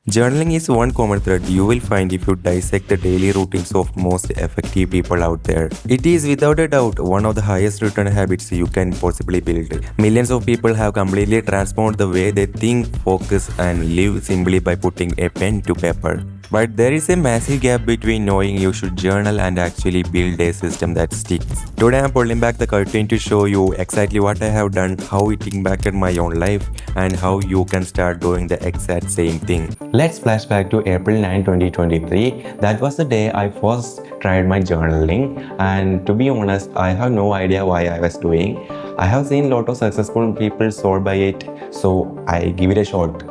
Journaling is one common thread you will find if you dissect the daily routines of most effective people out there. It is without a doubt one of the highest return habits you can possibly build. Millions of people have completely transformed the way they think, focus, and live simply by putting a pen to paper. But there is a massive gap between knowing you should journal and actually build a system that sticks. Today I am pulling back the curtain to show you exactly what I have done, how it impacted my own life, and how you can start doing the exact same thing. Let's flash back to April 9, 2023. That was the day I first tried my journaling, and to be honest, I have no idea why I was doing. I have seen a lot of successful people sold by it, so I give it a shot.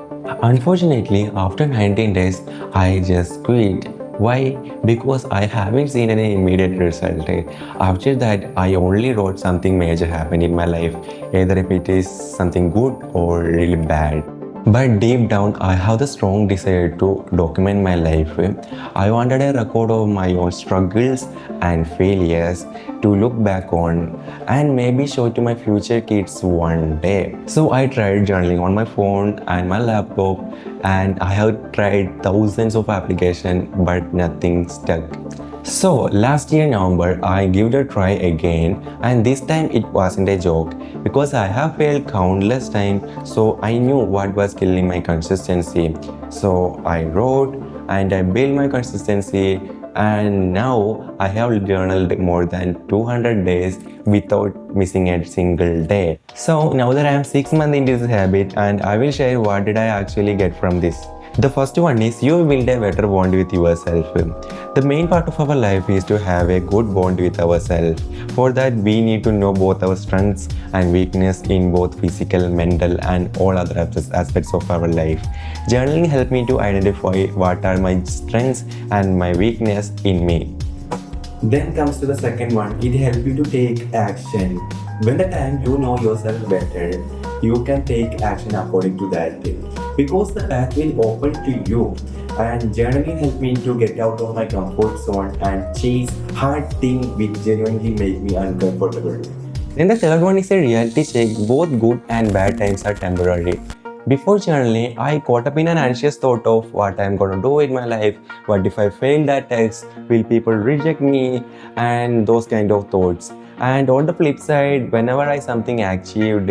Unfortunately, after 19 days, I just quit. Why? Because I haven't seen any immediate result. After that, I only wrote something major happened in my life, either if it is something good or really bad. But deep down, I have the strong desire to document my life. I wanted a record of my own struggles and failures to look back on and maybe show to my future kids one day. So I tried journaling on my phone and my laptop, and I have tried thousands of applications, but nothing stuck. So last year November, I gave it a try again, and this time it wasn't a joke because I have failed countless times, so I knew what was killing my consistency. So I wrote and I built my consistency, and now I have journaled more than 200 days without missing a single day. So now that I am 6 months into this habit, and I will share what did I actually get from this. The first one is you build a better bond with yourself. The main part of our life is to have a good bond with ourselves. For that, we need to know both our strengths and weakness in both physical, mental, and all other aspects of our life. Journaling helped me to identify what are my strengths and my weakness in me. Then comes to the second one, it helps you to take action. When the time you know yourself better, you can take action according to that thing. Because the path will open to you. And journaling helped me to get out of my comfort zone and chase hard things which genuinely make me uncomfortable. Then the third one is a reality check. Both good and bad times are temporary. Before journaling, I caught up in an anxious thought of what I'm gonna do in my life, what if I fail that test, will people reject me, and those kind of thoughts. And on the flip side, whenever I something achieved,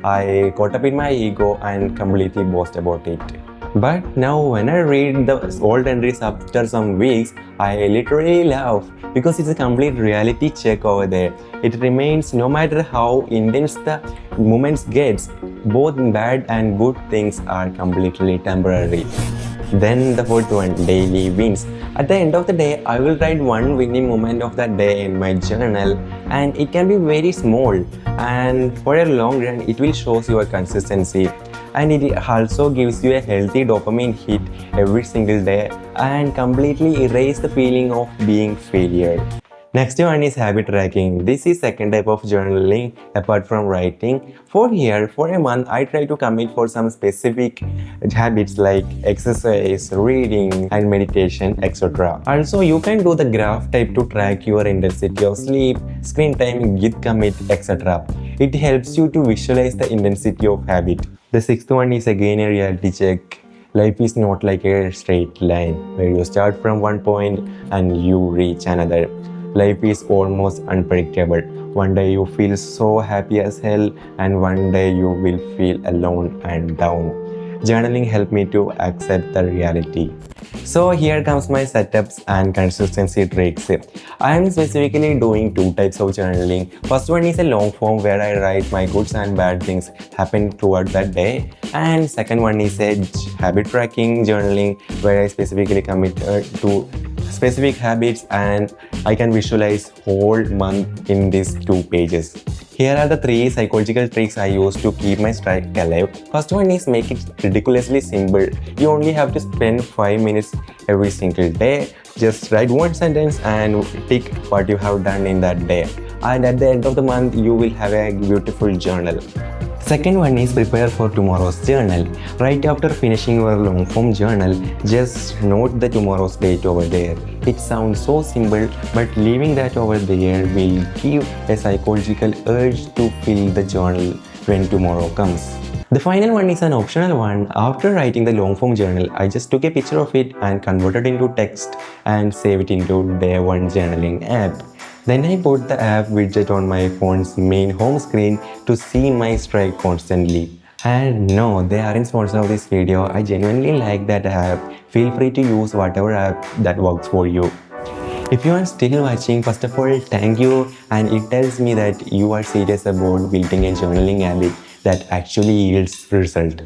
I caught up in my ego and completely boast about it. But now when I read the old entries after some weeks, I literally laugh because it's a complete reality check over there. It remains no matter how intense the moments gets, both bad and good things are completely temporary. Then the fourth one, daily wins. At the end of the day, I will write one winning moment of that day in my journal, and it can be very small, and for a long run it will show your consistency, and it also gives you a healthy dopamine hit every single day and completely erase the feeling of being failure. Next one is habit tracking. This is second type of journaling apart from writing. For a month, I try to commit for some specific habits like exercise, reading, and meditation, etc. Also, you can do the graph type to track your intensity of sleep, screen time, git commit, etc. It helps you to visualize the intensity of habit. The sixth one is again a reality check. Life is not like a straight line where you start from one point and you reach another. Life is almost unpredictable. One day you feel so happy as hell, and one day you will feel alone and down. Journaling helped me to accept the reality. So here comes my setups and consistency tricks. I am specifically doing two types of journaling. First one is a long form where I write my goods and bad things happen throughout that day. And second one is a habit tracking journaling where I specifically commit to specific habits, and I can visualize whole month in these 2 pages. Here are the 3 psychological tricks I use to keep my streak alive. First one is make it ridiculously simple. You only have to spend 5 minutes every single day. Just write one sentence and tick what you have done in that day. And at the end of the month, you will have a beautiful journal. Second one is prepare for tomorrow's journal. Right after finishing your long form journal, just note the tomorrow's date over there. It sounds so simple, but leaving that over there will give a psychological urge to fill the journal when tomorrow comes. The final one is an optional one. After writing the long form journal, I just took a picture of it and converted into text and saved it into Day 1 journaling app. Then I put the app widget on my phone's main home screen to see my strike constantly. And no, they aren't sponsored of this video. I genuinely like that app. Feel free to use whatever app that works for you. If you are still watching, first of all, thank you, and it tells me that you are serious about building a journaling habit that actually yields result.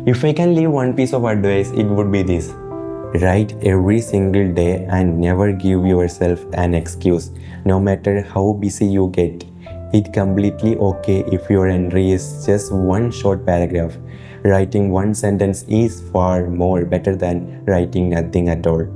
If I can leave one piece of advice, it would be this. Write every single day and never give yourself an excuse, no matter how busy you get. It's completely okay if your entry is just one short paragraph. Writing one sentence is far more better than writing nothing at all.